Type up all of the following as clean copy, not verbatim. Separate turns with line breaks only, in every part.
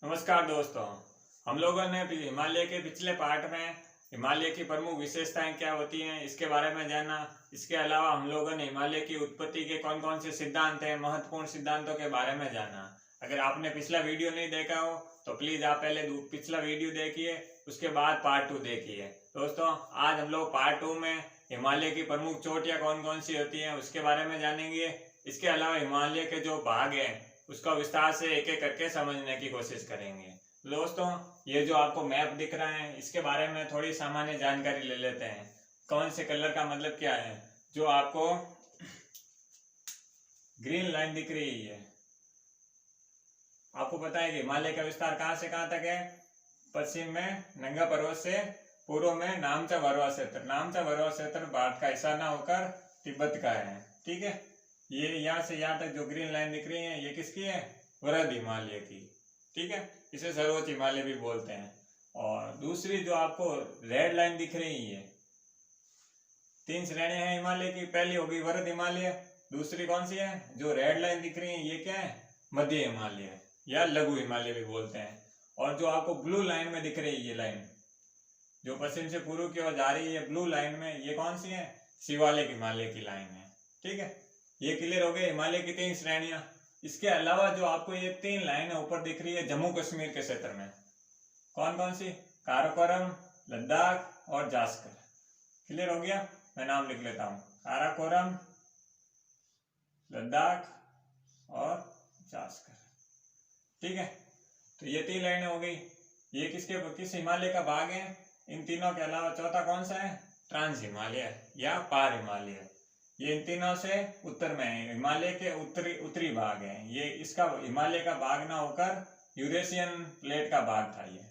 नमस्कार दोस्तों। हम लोगों ने हिमालय के पिछले पार्ट में हिमालय की प्रमुख विशेषताएं क्या होती हैं इसके बारे में जाना। इसके अलावा हम लोगों ने हिमालय की उत्पत्ति के कौन कौन से सिद्धांत हैं, महत्वपूर्ण सिद्धांतों के बारे में जाना। अगर आपने पिछला वीडियो नहीं देखा हो तो प्लीज आप पहले पिछला वीडियो देखिए, उसके बाद पार्ट 2 देखिए। दोस्तों, आज हम लोग पार्ट 2 में हिमालय की प्रमुख चोटियां कौन कौन सी होती हैं उसके बारे में जानेंगे। इसके अलावा हिमालय के जो भाग हैं उसका विस्तार से एक एक करके समझने की कोशिश करेंगे। दोस्तों, ये जो आपको मैप दिख रहा है इसके बारे में थोड़ी सामान्य जानकारी ले लेते हैं। कौन से कलर का मतलब क्या है। जो आपको ग्रीन लाइन दिख रही है, आपको पता है कि हिमालय का विस्तार कहां से कहां तक है। पश्चिम में नंगा पर्वत से पूर्व में नामचा भरवा क्षेत्र। नामचा भरवा क्षेत्र भारत का हिस्सा न होकर तिब्बत का है। ठीक है, ये यहाँ से यहाँ तक जो ग्रीन लाइन दिख रही है ये किसकी है, वृहद हिमालय की। ठीक है, इसे सर्वोच्च हिमालय भी बोलते हैं। और दूसरी जो आपको रेड लाइन दिख रही है, 3 श्रेणियां हैं हिमालय की। पहली होगी वृहद हिमालय, दूसरी कौन सी है जो रेड लाइन दिख रही है ये क्या है, मध्य हिमालय या लघु हिमालय भी बोलते हैं। और जो आपको ब्लू लाइन में दिख रही है ये लाइन जो पश्चिम से पूर्व की ओर जा रही है ब्लू लाइन में, ये कौन सी है, शिवालिक हिमालय की लाइन है। ठीक है, ये क्लियर हो गए हिमालय की 3 श्रेणियां। इसके अलावा जो आपको ये 3 लाइनें ऊपर दिख रही है जम्मू कश्मीर के क्षेत्र में, कौन कौन सी, काराकोरम, लद्दाख और जास्कर। क्लियर हो गया, मैं नाम लिख लेता हूं, काराकोरम, लद्दाख और जास्कर। ठीक है, तो ये 3 लाइनें हो गई। ये किस हिमालय का भाग है। इन तीनों के अलावा चौथा कौन सा है, ट्रांस हिमालय या पार हिमालय। ये इन तीनों से उत्तर में है, हिमालय के उत्तरी भाग है। ये इसका हिमालय का भाग ना होकर यूरेशियन प्लेट का भाग था ये।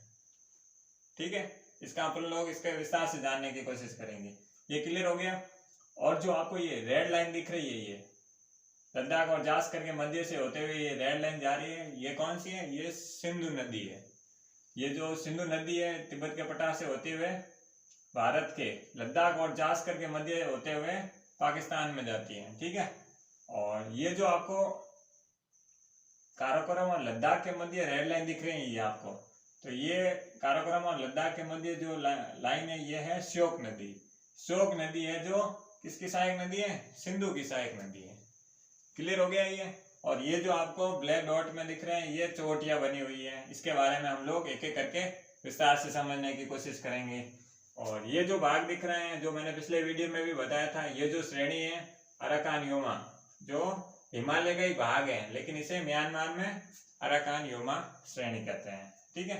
ठीक है, इसका अपन लोग इसके विस्तार से जानने की कोशिश करेंगे। ये क्लियर हो गया। और जो आपको ये रेड लाइन दिख रही है, ये लद्दाख और जास्कर के मध्य से होते हुए ये रेड लाइन जा रही है, ये कौन सी है, ये सिंधु नदी है। ये जो सिंधु नदी है तिब्बत के पठार से होते हुए भारत के लद्दाख और जास्कर के मध्य होते हुए पाकिस्तान में जाती है। ठीक है, और ये जो आपको काराकोरम और लद्दाख के मध्य रेड लाइन दिख रही है ये आपको, तो ये काराकोरम और लद्दाख के मध्य जो लाइन है ये है श्योक नदी। श्योक नदी है जो किसकी सहायक नदी है, सिंधु की सहायक नदी है। क्लियर हो गया ये। और ये जो आपको ब्लैक डॉट में दिख रहे हैं ये चोटियां बनी हुई है, इसके बारे में हम लोग एक एक करके विस्तार से समझने की कोशिश करेंगे। और ये जो भाग दिख रहे हैं जो मैंने पिछले वीडियो में भी बताया था, ये जो श्रेणी है अराकान योमा, जो हिमालय का ही भाग है लेकिन इसे म्यांमार में अराकान योमा श्रेणी कहते हैं। ठीक है,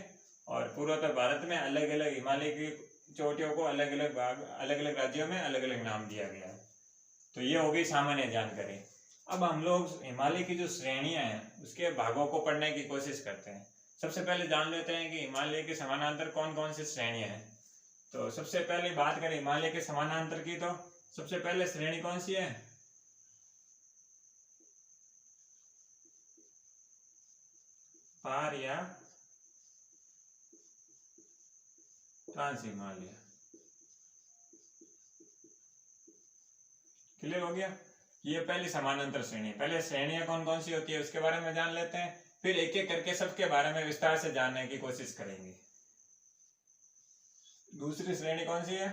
और पूर्वोत्तर भारत में अलग अलग हिमालय की चोटियों को अलग अलग भाग अलग अलग राज्यों में अलग अलग नाम दिया गया है। तो ये हो गई सामान्य जानकारी। अब हम लोग हिमालय की जो श्रेणियां हैं उसके भागों को पढ़ने की कोशिश करते हैं। सबसे पहले जान लेते हैं कि हिमालय के समानांतर कौन कौन सी श्रेणियां हैं। तो सबसे पहले बात करें हिमालय के समानांतर की, तो सबसे पहले श्रेणी कौन सी है, पार या ट्रांस हिमालय। क्लियर हो गया, ये पहली समानांतर श्रेणी। पहले श्रेणियां कौन कौन सी होती है उसके बारे में जान लेते हैं, फिर एक एक करके सबके बारे में विस्तार से जानने की कोशिश करेंगे। दूसरी श्रेणी कौन सी है,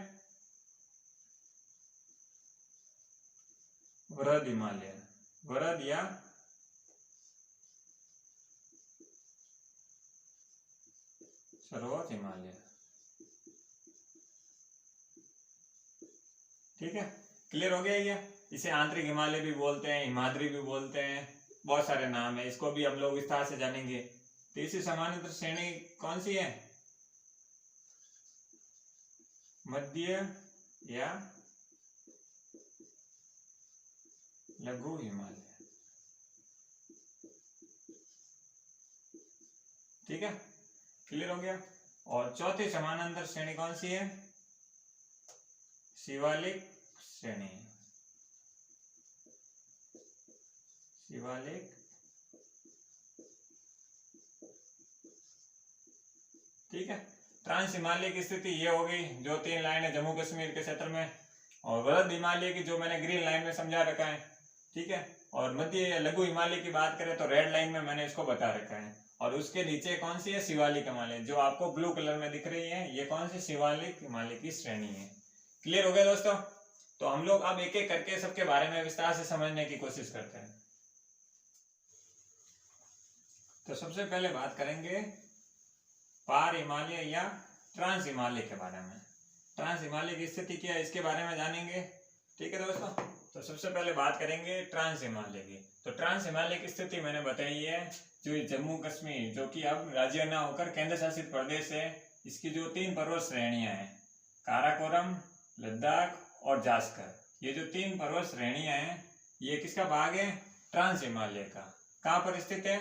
वृहद हिमालय, वृहद या सर्वोच्च हिमालय। ठीक है, क्लियर हो गया ये। इसे आंतरिक हिमालय भी बोलते हैं, हिमाद्री भी बोलते हैं, बहुत सारे नाम है, इसको भी हम लोग विस्तार से जानेंगे। तीसरी समानांतर श्रेणी कौन सी है, मध्य या लघु हिमालय। ठीक है, क्लियर हो गया। और चौथी समानांतर श्रेणी कौन सी है, शिवालिक श्रेणी, शिवालिक। ठीक है, ट्रांस हिमालय की स्थिति ये हो गई, जो 3 लाइन है जम्मू कश्मीर के क्षेत्र में, और वृहद हिमालय की जो मैंने ग्रीन लाइन में समझा रखा है। ठीक है, और मध्य लघु हिमालय की बात करें तो रेड लाइन में मैंने इसको बता रखा है। और उसके नीचे कौन सी है, शिवालिक हिमालय, जो आपको ब्लू कलर में दिख रही है, ये कौन सी शिवालिक हिमालय की श्रेणी है। क्लियर हो गया दोस्तों। तो हम लोग अब एक एक करके सबके बारे में विस्तार से समझने की कोशिश करते हैं। तो सबसे पहले बात करेंगे पार हिमालय या ट्रांस हिमालय के बारे में। ट्रांस हिमालय की स्थिति क्या है इसके बारे में जानेंगे। ठीक है दोस्तों। तो सबसे पहले बात करेंगे ट्रांस हिमालय की। तो ट्रांस हिमालय की स्थिति मैंने बताई है, जो जम्मू कश्मीर, जो कि अब राज्य न होकर केंद्र शासित प्रदेश है, इसकी जो 3 पर्वत श्रेणियां हैं, काराकोरम, लद्दाख और जास्कर, ये जो 3 पर्वत श्रेणियां हैं, ये किसका भाग है, ट्रांस हिमालय का। कहाँ पर स्थित है,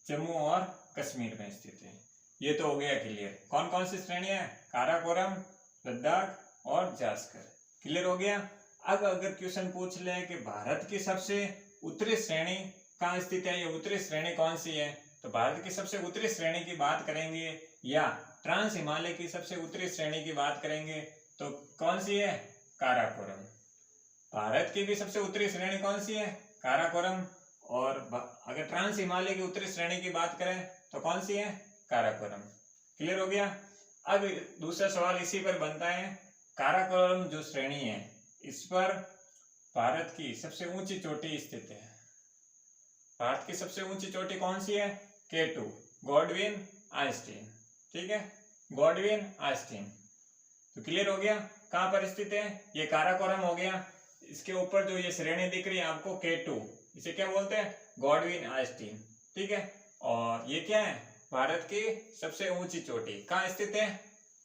जम्मू और कश्मीर में स्थित है। ये तो हो गया क्लियर। कौन कौन सी श्रेणियां हैं, काराकोरम, लद्दाख और जास्कर। क्लियर हो गया। अब अगर क्वेश्चन पूछ ले कि भारत की सबसे उत्तरी श्रेणी कहाँ स्थित है, ये उत्तरी श्रेणी कौन सी है, तो भारत की सबसे उत्तरी श्रेणी की बात करेंगे या ट्रांस हिमालय की सबसे उत्तरी श्रेणी की बात करेंगे तो कौन सी है, काराकोरम। भारत की भी सबसे उत्तरी श्रेणी कौन सी है, काराकोरम। और अगर ट्रांस हिमालय की उत्तरी श्रेणी की बात करें तो कौन सी है, काराकोरम। क्लियर हो गया। अब दूसरा सवाल इसी पर बनता है, काराकोरम जो श्रेणी है इस पर भारत की सबसे ऊंची चोटी स्थित है। भारत की सबसे ऊंची चोटी कौन सी है, K2, गॉडविन आइंस्टीन। ठीक है, गॉडविन आइंस्टीन। तो क्लियर हो गया कहां पर स्थित है, ये काराकोरम हो गया। इसके ऊपर जो ये श्रेणी दिख रही है आपको K2, इसे क्या बोलते हैं, गॉडविन आइंस्टीन। ठीक है, और ये क्या है, भारत की सबसे ऊंची चोटी कहाँ स्थित है,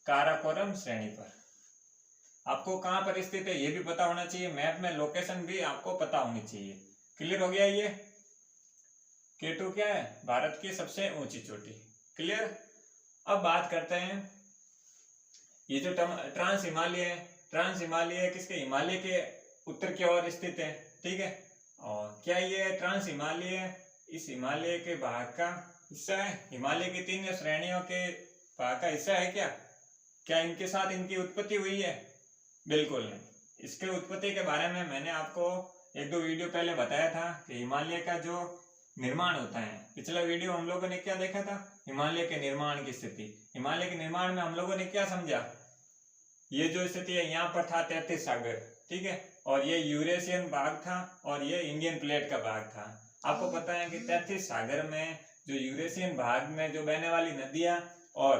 काराकोरम श्रेणी पर। आपको कहां पर स्थित है ये भी पता होना चाहिए, मैप में लोकेशन भी आपको पता होनी चाहिए। क्लियर हो गया। ये K2 क्या है, भारत की सबसे ऊंची चोटी। क्लियर। अब बात करते हैं ये जो ट्रांस हिमालय है, ट्रांस हिमालय किसके, हिमालय के उत्तर की ओर स्थित है। ठीक है, और क्या ये ट्रांस हिमालय इस हिमालय के भाग का हिस्सा है, हिमालय की 3 श्रेणियों के भाग का हिस्सा है क्या, क्या इनके साथ इनकी उत्पत्ति हुई है, बिल्कुल नहीं। इसके उत्पत्ति के बारे में मैंने आपको 1-2 वीडियो पहले बताया था कि हिमालय का जो निर्माण होता है, पिछला वीडियो हम लोगों ने क्या देखा था, हिमालय के निर्माण की स्थिति। हिमालय के निर्माण में हम लोगों ने क्या समझा, ये जो स्थिति है यहाँ पर था 33 सागर। ठीक है, और ये यूरेशियन भाग था और ये इंडियन प्लेट का भाग था। आपको पता है कि 33 सागर में जो यूरेशियन भाग में जो बहने वाली नदियां और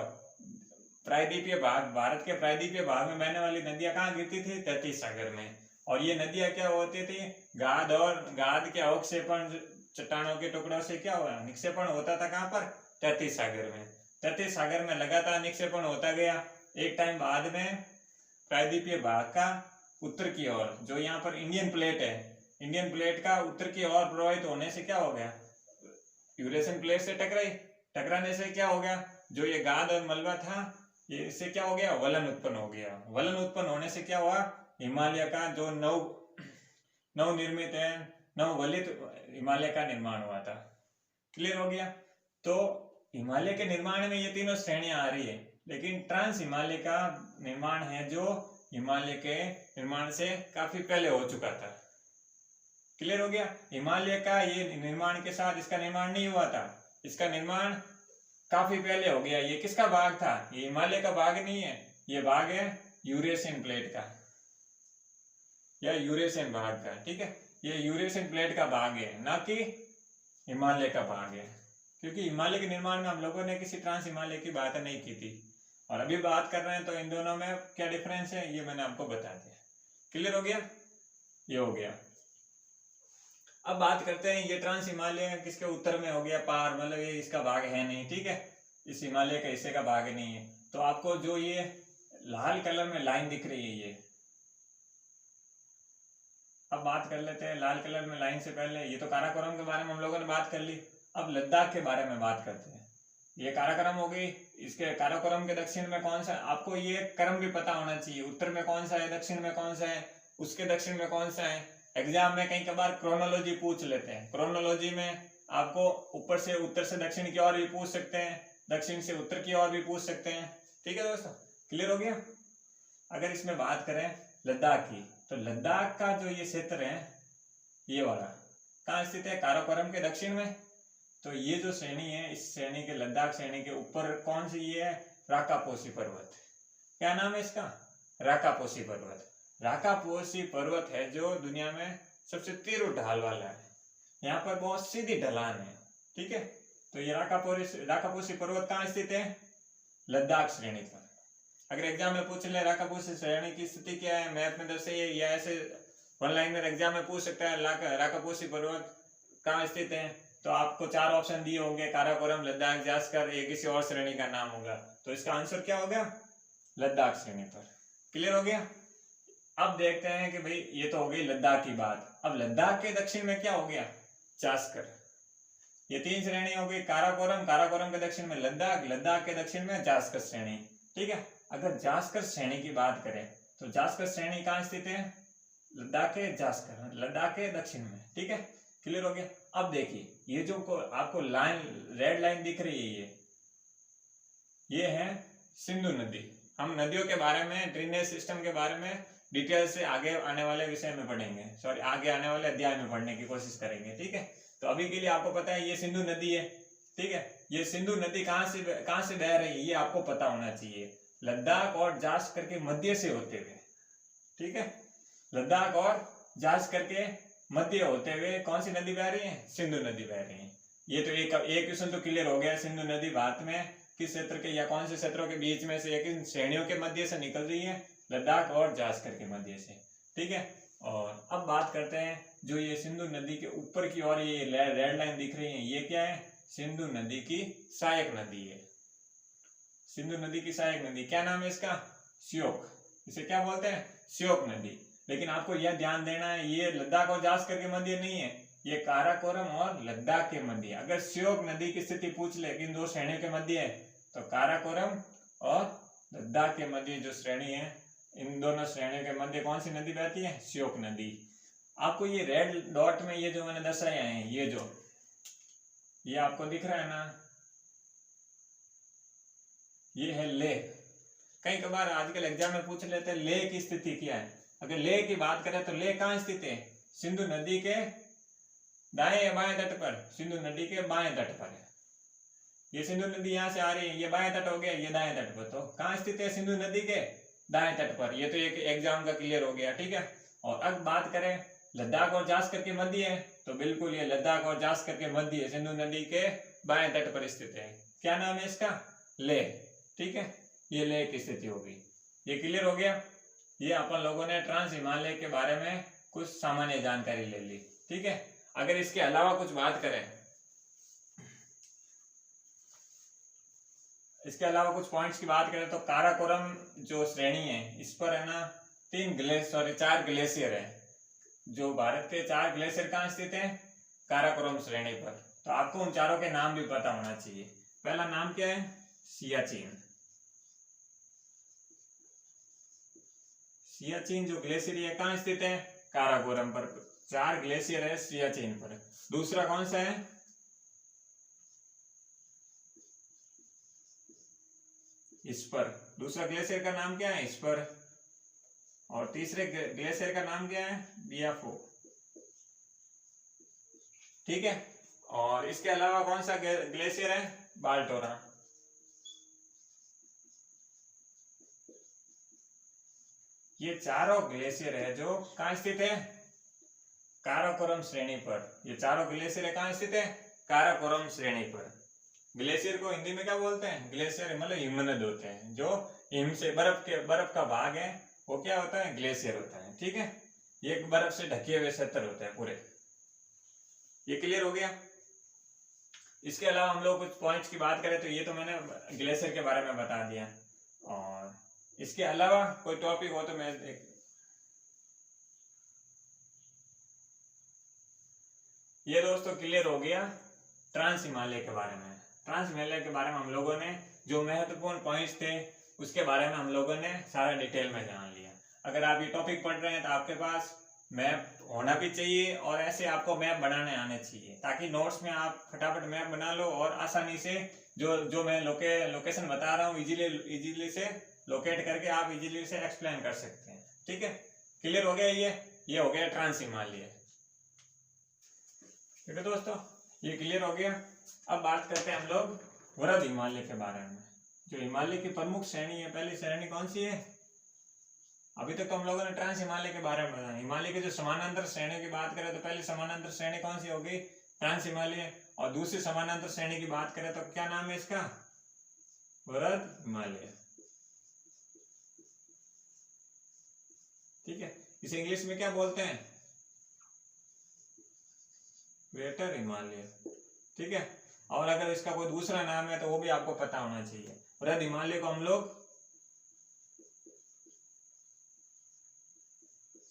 प्रायद्वीपीय भाग, भारत के प्रायद्वीपीय भाग में बहने वाली नदियां कहाँ गिरती थी, 33 सागर में। और ये नदियां क्या होती थी, गाद के अवक्षेपण, चट्टानों के टुकड़ों से क्या हुआ, निक्षेपण होता था कहाँ पर, 33 सागर में। 33 सागर में लगातार निक्षेपण होता गया। एक टाइम बाद में प्रायद्वीपीय भाग का उत्तर की ओर, जो यहाँ पर इंडियन प्लेट है, इंडियन प्लेट का उत्तर की ओर प्रवाहित होने से क्या हो गया, यूरेशियन प्लेट से टकराने से क्या हो गया, जो ये गाद और मलबा था, ये इससे क्या हो गया, वलन उत्पन्न हो गया। वलन उत्पन्न होने से क्या हुआ, हिमालय का जो नवनिर्मित है, नववलित हिमालय का निर्माण हुआ था। क्लियर हो गया। तो हिमालय के निर्माण में ये तीनों श्रेणियां आ रही है, लेकिन ट्रांस हिमालय का निर्माण है जो हिमालय के निर्माण से काफी पहले हो चुका था। क्लियर हो गया। हिमालय का ये निर्माण के साथ इसका निर्माण नहीं हुआ था, इसका निर्माण काफी पहले हो गया। ये किसका भाग था, ये हिमालय का भाग नहीं है, ये भाग है यूरेशियन प्लेट का या यूरेशियन भाग का। ठीक है, ये यूरेशियन प्लेट का भाग है, ना कि हिमालय का भाग है, क्योंकि हिमालय के निर्माण में हम लोगों ने किसी ट्रांस हिमालय की बात नहीं की थी। और अभी बात कर रहे हैं तो इन दोनों में क्या डिफरेंस है ये मैंने आपको बता दिया। क्लियर हो गया, ये हो गया। अब बात करते हैं ये ट्रांस हिमालय किसके उत्तर में हो गया, पार, मतलब ये इसका भाग है नहीं। ठीक है, इस हिमालय का हिस्से का भाग नहीं है। तो आपको जो ये लाल कलर में लाइन दिख रही है, ये अब बात कर लेते हैं लाल कलर में लाइन से पहले, ये तो काराकोरम के बारे में हम लोगों ने बात कर ली। अब लद्दाख के बारे में बात करते हैं। ये काराकोरम हो गई, इसके काराकोरम के दक्षिण में कौन सा, आपको ये क्रम भी पता होना चाहिए, उत्तर में कौन सा है, दक्षिण में कौन सा है, उसके दक्षिण में कौन सा है। एग्जाम में कई बार क्रोनोलॉजी पूछ लेते हैं। क्रोनोलॉजी में आपको ऊपर से उत्तर से दक्षिण की ओर भी पूछ सकते हैं, दक्षिण से उत्तर की ओर भी पूछ सकते हैं। ठीक है दोस्तों, क्लियर हो गया। अगर इसमें बात करें लद्दाख की, तो लद्दाख का जो ये क्षेत्र है, ये वाला कहाँ स्थित है? काराकोरम के दक्षिण में। तो ये जो श्रेणी है, इस श्रेणी के लद्दाख श्रेणी के ऊपर कौन सी ये है? राकापोशी पर्वत। क्या नाम है इसका? राकापोशी पर्वत। राकापोशी पर्वत है जो दुनिया में सबसे तीव्र ढाल वाला है। यहाँ पर बहुत सीधी ढलान है, ठीक है। तो ये राकापोशी पर्वत कहाँ स्थित है? लद्दाख श्रेणी पर। अगर एग्जाम में पूछ ले राकापोशी श्रेणी की स्थिति क्या है, मैप में दर्शाइए, या ऐसे वन लाइनर एग्जाम में पूछ सकता है राकापोशी पर्वत कहाँ स्थित है, तो आपको 4 ऑप्शन दिए होंगे, काराकोरम, लद्दाख, जास्कर, ये किसी और श्रेणी का नाम होगा। तो इसका आंसर क्या होगा? लद्दाख श्रेणी पर। क्लियर हो गया? अब देखते हैं कि भाई ये तो हो गई लद्दाख की बात। अब लद्दाख के दक्षिण में क्या हो गया? जास्कर। ये 3 श्रेणी हो गई, काराकोरम, काराकोरम के दक्षिण में लद्दाख, लद्दाख के दक्षिण में जास्कर श्रेणी, ठीक है। अगर जास्कर श्रेणी की बात करें तो जास्कर श्रेणी कहाँ स्थित है? लद्दाख के जास्कर, लद्दाख के दक्षिण में, ठीक है। क्लियर हो गया? अब देखिए ये जो आपको लाइन, रेड लाइन दिख रही है, ये है सिंधु नदी। हम नदियों के बारे में, ड्रेनेज सिस्टम के बारे में डिटेल से आगे आने वाले विषय में पढ़ेंगे, सॉरी आगे आने वाले अध्याय में पढ़ने की कोशिश करेंगे, ठीक है। तो अभी के लिए आपको पता है ये सिंधु नदी है, ठीक है। ये सिंधु नदी कहाँ से बह रही है ये आपको पता होना चाहिए। लद्दाख और जास्कर के मध्य से होते हुए, ठीक है। लद्दाख और जास्कर के मध्य होते हुए कौन सी नदी बह रही है? सिंधु नदी बह रही है। ये तो एक क्वेश्चन तो क्लियर हो गया। सिंधु नदी भारत में किस क्षेत्र के या कौन से क्षेत्रों के बीच में से, या किन श्रेणियों के मध्य से निकल रही है? लद्दाख और जास्कर के मध्य से, ठीक है। और अब बात करते हैं जो ये सिंधु नदी के ऊपर की ओर ये रेड लाइन दिख रही है, ये क्या है? सिंधु नदी की सहायक नदी है। सिंधु नदी की सहायक नदी, क्या नाम है इसका? श्योक। इसे क्या बोलते हैं? श्योक नदी। लेकिन आपको यह ध्यान देना है ये लद्दाख और जास्कर के मध्य नहीं है, ये काराकोरम और लद्दाख के मध्य। अगर श्योक नदी की स्थिति पूछ ले किन 2 श्रेणियों के मध्य है, तो काराकोरम और लद्दाख के मध्य जो श्रेणी है, इन दोनों श्रेणियों के मध्य कौन सी नदी बहती है? श्योक नदी। आपको ये रेड डॉट में ये जो मैंने दर्शाया है, ये आपको दिख रहा है ना, ये है लेह। कई कबार आजकल एग्जाम में पूछ लेते हैं लेह की स्थिति क्या है। अगर लेह की बात करें तो लेह कहाँ स्थित है? सिंधु नदी के दाएं या बाएं तट पर? सिंधु नदी के बाएं तट पर है। ये सिंधु नदी यहाँ से आ रही है, ये बाएं तट हो गया, ये दाएं तट पर। तो कहाँ स्थित है? सिंधु नदी के दाएं तट पर। ये तो एक एग्जाम का क्लियर हो गया, ठीक है। और अब बात करें लद्दाख और जास्कर के मध्य है, तो बिल्कुल ये लद्दाख और जास्कर के मध्य सिंधु नदी के बाएं तट पर स्थित है। क्या नाम है इसका? लेह, ठीक है। ये लेह की स्थिति होगी। ये क्लियर हो गया? ये अपन लोगों ने ट्रांस हिमालय के बारे में कुछ सामान्य जानकारी ले ली, ठीक है। अगर इसके अलावा कुछ बात करें, इसके अलावा कुछ पॉइंट्स की बात करें तो काराकोरम जो श्रेणी है, इस पर है ना 4 ग्लेशियर है। जो भारत के 4 ग्लेशियर कहाँ स्थित है? काराकोरम श्रेणी पर। तो आपको उन चारों के नाम भी पता होना चाहिए। पहला नाम क्या है? सियाचिन। सियाचिन जो ग्लेशियर है कहाँ स्थित है? काराकोरम पर। 4 ग्लेशियर है सियाचिन पर। दूसरा कौन सा है? इस पर। दूसरा ग्लेशियर का नाम क्या है? इस पर। और तीसरे ग्लेशियर का नाम क्या है? बियाफो, ठीक है। और इसके अलावा कौन सा ग्लेशियर है? बाल्टोरा। ये चारों ग्लेशियर है जो कहाँ स्थित है? काराकोरम श्रेणी पर। ये चारों ग्लेशियर कहाँ स्थित है? काराकोरम श्रेणी पर। ग्लेशियर को हिंदी में क्या बोलते हैं? ग्लेशियर मतलब हिमनद होते हैं। जो हिम से बर्फ का भाग है वो क्या होता है? ग्लेशियर होता है, ठीक है। ये बर्फ से ढके हुए क्षेत्र होते हैं पूरे। ये क्लियर हो गया? इसके अलावा हम लोग कुछ पॉइंट्स की बात करें तो ये तो मैंने ग्लेशियर के बारे में बता दिया। और इसके अलावा कोई टॉपिक हो तो मैं ये दोस्तों क्लियर हो गया ट्रांस हिमालय के बारे में। ट्रांस हिमालय के बारे में हम लोगों ने जो महत्वपूर्ण पॉइंट्स थे उसके बारे में हम लोगों ने सारा डिटेल में जान लिया। अगर आप ये टॉपिक पढ़ रहे हैं तो आपके पास मैप होना भी चाहिए और ऐसे आपको मैप बनाने आने चाहिए ताकि नोट्स में आप फटाफट मैप बना लो और आसानी से जो मैं लोकेशन बता रहा हूँ इजीली से लोकेट करके आप इजीली से एक्सप्लेन कर सकते हैं, ठीक है। क्लियर हो गया? ये हो गया ट्रांस हिमालय। ठीक है दोस्तों, ये क्लियर हो गया। अब बात करते हैं हम लोग वृहद हिमालय के बारे में। जो हिमालय की प्रमुख श्रेणी है, पहली श्रेणी कौन सी है? अभी तक तो हम लोगों ने ट्रांस हिमालय के बारे में बताया। हिमालय के जो समानांतर श्रेणी की बात करें तो पहली समानांतर श्रेणी कौन सी होगी? ट्रांस हिमालय। और दूसरी समानांतर श्रेणी की बात करें तो क्या नाम है इसका? वृहद हिमालय। ठीक है, इसे इंग्लिश में क्या बोलते हैं? ग्रेटर हिमालय। ठीक है, और अगर इसका कोई दूसरा नाम है तो वो भी आपको पता होना चाहिए। वृहद हिमालय को हम लोग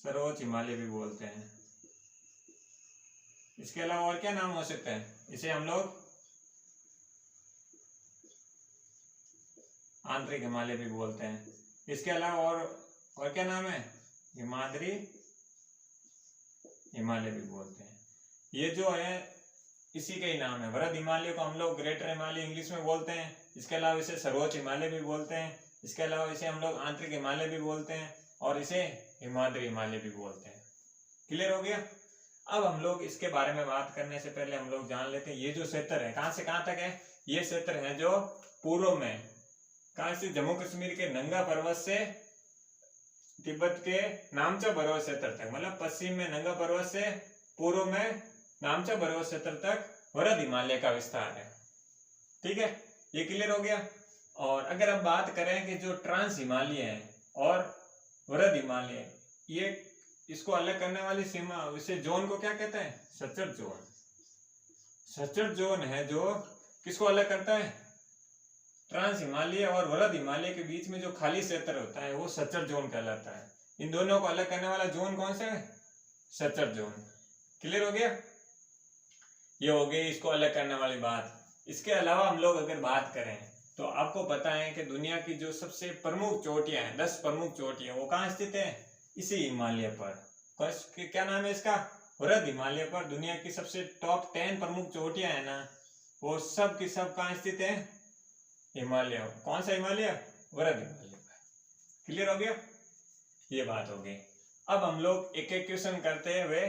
सर्वोच्च हिमालय भी बोलते हैं। इसके अलावा और क्या नाम हो सकते हैं? इसे हम लोग आंतरिक हिमालय भी बोलते हैं। इसके अलावा और क्या नाम है? हिमाद्री हिमालय भी बोलते हैं। ये जो है इसी का ही नाम है। वृहद हिमालय को हम लोग ग्रेटर हिमालय इंग्लिश में बोलते हैं। इसके अलावा इसे सर्वोच्च हिमालय भी बोलते हैं। इसके अलावा इसे हम लोग आंतरिक हिमालय भी बोलते हैं और इसे हिमाद्री हिमालय भी बोलते हैं। क्लियर हो गया? अब हम लोग इसके बारे में बात करने से पहले हम लोग जान लेते हैं ये जो क्षेत्र है कहां से कहां तक है। ये क्षेत्र है जो पूर्व में कहां से, जम्मू कश्मीर के नंगा पर्वत से तिब्बत के नामचा पर्वत क्षेत्र तक, मतलब पश्चिम में नंगा पर्वत से पूर्व में नामचा पर्वत क्षेत्र तक वृहद हिमालय का विस्तार है। ठीक है, ये क्लियर हो गया। और अगर हम बात करें कि जो ट्रांस हिमालय है और वृहद हिमालय, ये इसको अलग करने वाली सीमा, इसे जोन को क्या कहते हैं? Suture zone. सचर जोन है जो किसको अलग करता है? ट्रांस हिमालय और वृहद हिमालय के बीच में जो खाली क्षेत्र होता है वो सचर जोन कहलाता है। इन दोनों को अलग करने वाला जोन कौन सा है? Suture zone. क्लियर हो गया? ये हो गई इसको अलग करने वाली बात। इसके अलावा हम लोग अगर बात करें तो आपको पता है कि दुनिया की जो सबसे प्रमुख चोटियां हैं, 10 प्रमुख चोटियां, वो कहाँ स्थित है? इसी हिमालय पर। क्या नाम है इसका? वृहद हिमालय पर दुनिया की सबसे टॉप 10 प्रमुख चोटियां है ना, वो सब की सब कहाँ स्थित है? हिमालय। कौन सा हिमालय? वृहद हिमालय पर। क्लियर हो गया? ये बात हो गई। अब हम लोग एक एक क्वेश्चन करते हुए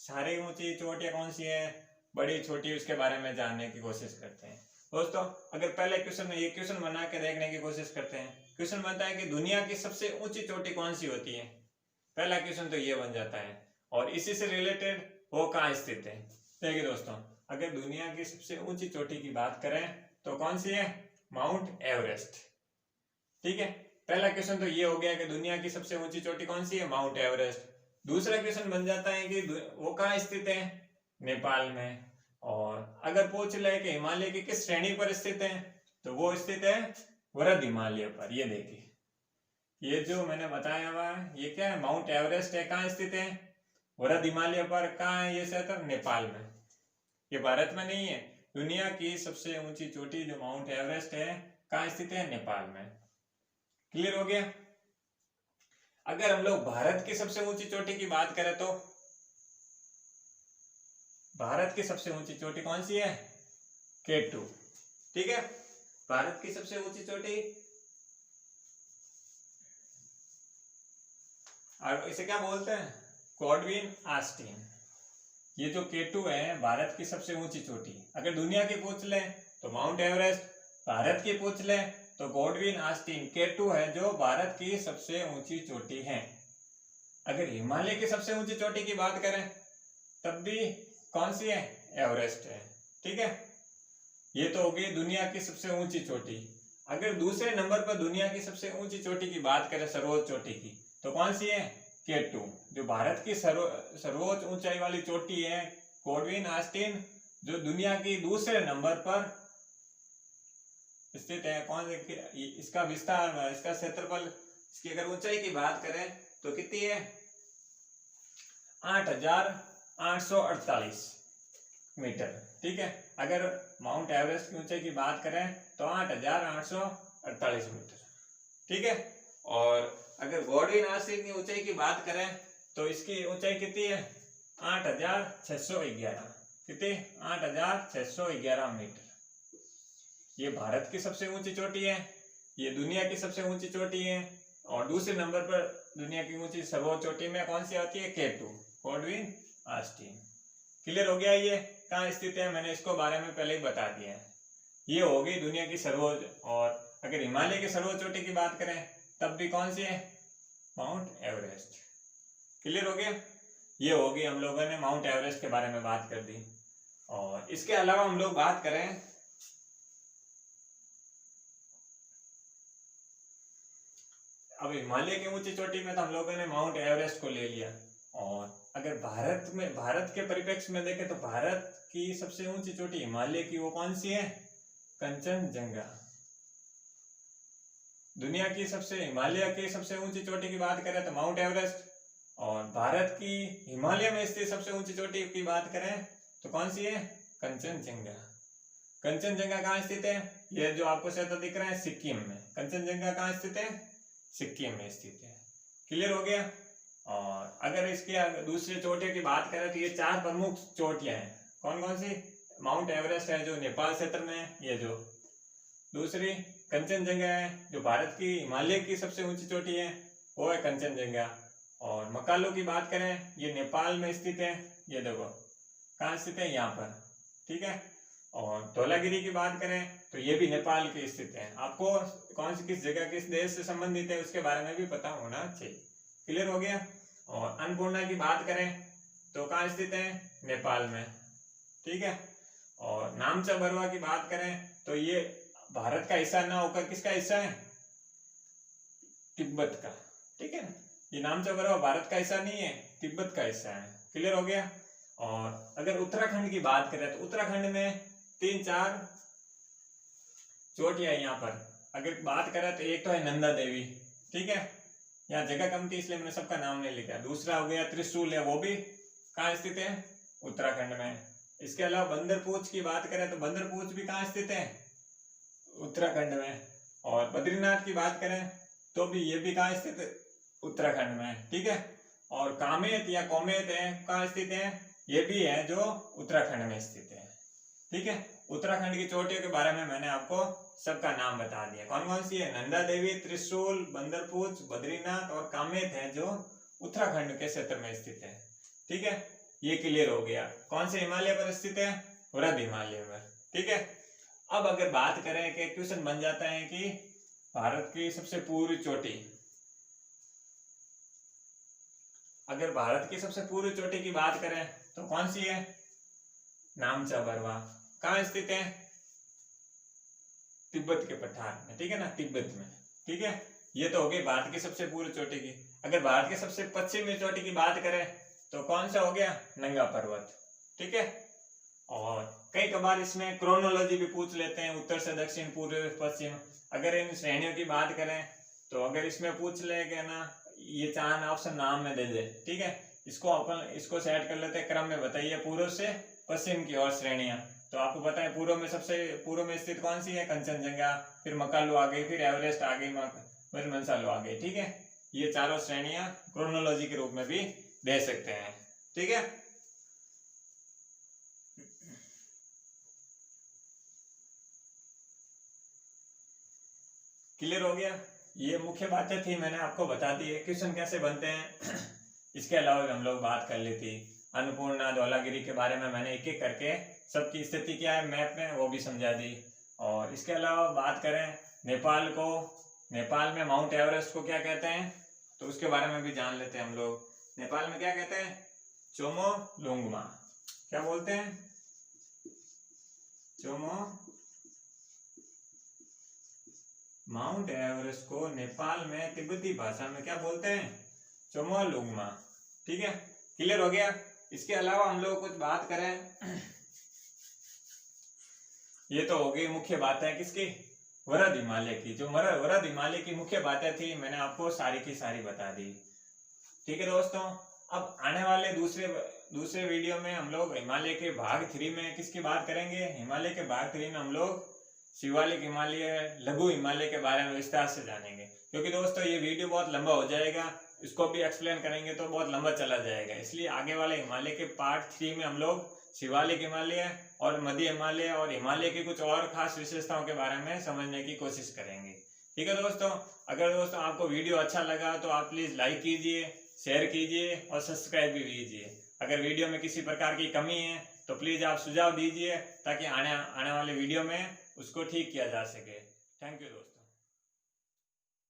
सारी ऊंची चोटियां कौन सी है, बड़ी छोटी, उसके बारे में जानने की कोशिश करते हैं। दोस्तों अगर पहले क्वेश्चन में ये क्वेश्चन बना के देखने की कोशिश करते हैं। क्वेश्चन बनता है कि दुनिया की सबसे ऊंची चोटी कौन सी होती है। पहला क्वेश्चन तो ये बन जाता है और इसी से रिलेटेड वो कहाँ स्थित है। देखिए दोस्तों, अगर दुनिया की सबसे ऊंची चोटी की बात करें तो कौन सी है? Mount Everest. ठीक है, पहला क्वेश्चन तो ये हो गया कि दुनिया की सबसे ऊंची चोटी कौन सी है? Mount Everest. दूसरा क्वेश्चन बन जाता है कि वो कहाँ स्थित है? नेपाल में। और अगर पूछ ले कि हिमालय की किस श्रेणी पर स्थित है तो वो स्थित है वृहद हिमालय पर। ये देखिए, ये जो मैंने बताया हुआ है ये क्या है? माउंट एवरेस्ट है। कहाँ स्थित है? वृहद हिमालय पर। कहाँ है ये क्षेत्र? नेपाल में। ये भारत में नहीं है। दुनिया की सबसे ऊंची चोटी जो माउंट एवरेस्ट है कहाँ स्थित है? नेपाल में। क्लियर हो गया? अगर हम लोग भारत की सबसे ऊंची चोटी की बात करें तो भारत की सबसे ऊंची चोटी कौन सी है? K2। ठीक है, भारत की सबसे ऊंची चोटी, और इसे क्या बोलते हैं? Godwin Austen. ये जो K2 है भारत की सबसे ऊंची चोटी। अगर दुनिया की पूछ ले तो माउंट एवरेस्ट, भारत की पूछ ले तो गॉडविन ऑस्टिन। K2 है जो भारत की सबसे ऊंची चोटी है। अगर हिमालय की सबसे ऊंची चोटी की बात करें तब भी कौन सी है? एवरेस्ट है। ठीक है, ये तो हो गई दुनिया की सबसे ऊंची चोटी। अगर दूसरे नंबर पर दुनिया की सबसे ऊंची चोटी की बात करें, सर्वोच्च चोटी की, तो कौन सी है? K2। जो भारत की सर्वोच्च ऊंचाई वाली चोटी है गॉडविन ऑस्टिन, जो दुनिया की दूसरे नंबर पर स्थित है। कौन? इसका विस्तार, इसका क्षेत्रफल, इसकी अगर ऊंचाई की बात करें तो कितनी है? 8,848 मीटर। ठीक है, अगर माउंट एवरेस्ट की ऊंचाई की बात करें तो 8,848 मीटर। ठीक है, और अगर गॉडविन ऑस्टिन की ऊंचाई की बात करें तो इसकी ऊंचाई कितनी है? 8,611। कितनी? 8,611 मीटर। ये भारत की सबसे ऊंची चोटी है, ये दुनिया की सबसे ऊंची चोटी है। और दूसरे नंबर पर दुनिया की ऊंची सर्वोच्च चोटी में कौन सी आती है? K2, Godwin Austen. क्लियर हो गया? ये कहाँ स्थित है मैंने इसको बारे में पहले ही बता दिया है। ये हो गई दुनिया की सर्वोच्च, और अगर हिमालय की सर्वोच्च चोटी की बात करें तब भी कौन सी है? Mount Everest. क्लियर हो गया? ये हो गई, हम लोगों ने माउंट एवरेस्ट के बारे में बात कर दी। और इसके अलावा हम लोग बात करें अब हिमालय की ऊंची चोटी में, तो हम लोगों ने माउंट एवरेस्ट को ले लिया। और अगर भारत के परिप्रेक्ष्य में देखें तो भारत की सबसे ऊंची चोटी हिमालय की वो कौन सी है? कंचनजंगा। दुनिया की हिमालय की सबसे ऊंची चोटी की बात करें तो माउंट एवरेस्ट, और भारत की हिमालय में स्थित सबसे ऊंची चोटी की बात करें तो कौन सी है? कंचनजंगा। कंचनजंगा कहाँ स्थित है? यह जो आपको क्षेत्र दिख रहा है सिक्किम में। कंचनजंगा कहाँ स्थित है? सिक्किम में स्थित है। क्लियर हो गया? और अगर इसके दूसरी चोटियों की बात करें तो ये 4 प्रमुख चोटियां हैं। कौन कौन सी? माउंट एवरेस्ट है जो नेपाल क्षेत्र में है, ये जो दूसरी कंचनजंगा है जो भारत की हिमालय की सबसे ऊंची चोटी है, वो है कंचनजंगा। और मकालू की बात करें, ये नेपाल में स्थित है, ये देखो कहाँ स्थित है? यहाँ पर। ठीक है। और धौलागिरी की बात करें तो ये भी नेपाल के स्थित है। आपको कौन सी किस जगह किस देश से संबंधित है उसके बारे में भी पता होना चाहिए। क्लियर हो गया? और अन्नपूर्णा की बात करें तो कहाँ स्थित है? नेपाल में। ठीक है। और नामचा बरवा की बात करें तो ये भारत का हिस्सा ना होकर किसका हिस्सा है? तिब्बत का। ठीक है। ये नामचा बरवा भारत का हिस्सा नहीं है, तिब्बत का हिस्सा है। क्लियर हो गया? और अगर उत्तराखंड की बात करें तो उत्तराखंड में 3-4 चोटियां यहाँ पर। अगर बात करें तो एक तो है नंदा देवी। ठीक है। यहाँ जगह कम थी इसलिए मैंने सबका नाम नहीं लिखा। दूसरा हो गया त्रिशूल है, वो भी कहाँ स्थित है? उत्तराखंड में। इसके अलावा बंदरपूछ की बात करें तो बंदरपूछ भी कहाँ स्थित है? उत्तराखंड में। और बद्रीनाथ की बात करें तो भी ये भी कहाँ स्थित है? उत्तराखंड में। ठीक है। और कामेत या कोमेत है, कहाँ स्थित है? ये भी है जो उत्तराखंड में स्थित है। ठीक है। उत्तराखंड की चोटियों के बारे में मैंने आपको सबका नाम बता दिया। कौन कौन सी है? नंदा देवी, त्रिशूल, बंदरपूछ, बद्रीनाथ और कामेत है जो उत्तराखंड के क्षेत्र में स्थित है। ठीक है। ये क्लियर हो गया। कौन से हिमालय पर स्थित है? वृहद हिमालय पर। ठीक है। अब अगर बात करें कि क्वेश्चन बन जाता है कि भारत की सबसे पूर्वी चोटी, अगर भारत की सबसे पूर्वी चोटी की बात करें तो कौन सी है? नामचा बरवा। कहाँ स्थित है? तिब्बत के पठार में। ठीक है ना, तिब्बत में। ठीक है। ये तो हो गई भारत की सबसे पूर्वी चोटी की। अगर भारत की सबसे पश्चिमी चोटी की बात करें तो कौन सा हो गया? नंगा पर्वत। ठीक है। और कई कबार इसमें क्रोनोलॉजी भी पूछ लेते हैं, उत्तर से दक्षिण, पूर्व पश्चिम। अगर इन श्रेणियों की बात करें तो अगर इसमें पूछ ले कि ना ये 4 ऑप्शन नाम में दे दे, ठीक है, इसको सेट कर लेते हैं क्रम में। बताइए पूर्व से पश्चिम की ओर श्रेणियां। तो आपको पता है पूर्व में स्थित कौन सी है? कंचनजंगा, फिर मकालू आ गई, फिर एवरेस्ट आ गई, मजमनसालू आ गई। ठीक है। ये चारों श्रेणियां क्रोनोलॉजी के रूप में भी दे सकते हैं। ठीक है। क्लियर हो गया? ये मुख्य बातें थी, मैंने आपको बता दी है। क्वेश्चन कैसे बनते हैं इसके अलावा भी हम लोग बात कर ली थी। अन्नपूर्णा, धौलागिरी के बारे में मैंने एक एक करके सबकी स्थिति क्या है मैप में वो भी समझा दी। और इसके अलावा बात करें नेपाल में माउंट एवरेस्ट को क्या कहते हैं तो उसके बारे में भी जान लेते हैं हम लोग। नेपाल में क्या कहते हैं? चोमोलुंगमा। क्या बोलते हैं? माउंट एवरेस्ट को नेपाल में तिब्बती भाषा में क्या बोलते हैं? चोमोलुंगमा। ठीक है। क्लियर हो गया? इसके अलावा हम लोग कुछ बात करें, ये तो हो गई मुख्य बातें किसकी? वृहद हिमालय की। जो वृहद हिमालय की मुख्य बातें थी मैंने आपको सारी की सारी बता दी। ठीक है दोस्तों, अब आने वाले दूसरे वीडियो में हम लोग हिमालय के भाग 3 में किसकी बात करेंगे? हिमालय के भाग 3 में हम लोग शिवालिक हिमालय, लघु हिमालय के बारे में विस्तार से जानेंगे। क्योंकि दोस्तों ये वीडियो बहुत लंबा हो जाएगा, इसको भी एक्सप्लेन करेंगे तो बहुत लंबा चला जाएगा। इसलिए आगे वाले हिमालय के पार्ट 3 में हम लोग शिवालिक हिमालय और मध्य हिमालय और हिमालय की कुछ और खास विशेषताओं के बारे में समझने की कोशिश करेंगे। ठीक है दोस्तों, अगर दोस्तों आपको वीडियो अच्छा लगा तो आप प्लीज लाइक कीजिए, शेयर कीजिए और सब्सक्राइब भी कीजिए। अगर वीडियो में किसी प्रकार की कमी है तो प्लीज़ आप सुझाव दीजिए ताकि आने वाले वीडियो में उसको ठीक किया जा सके। थैंक यू दोस्तों।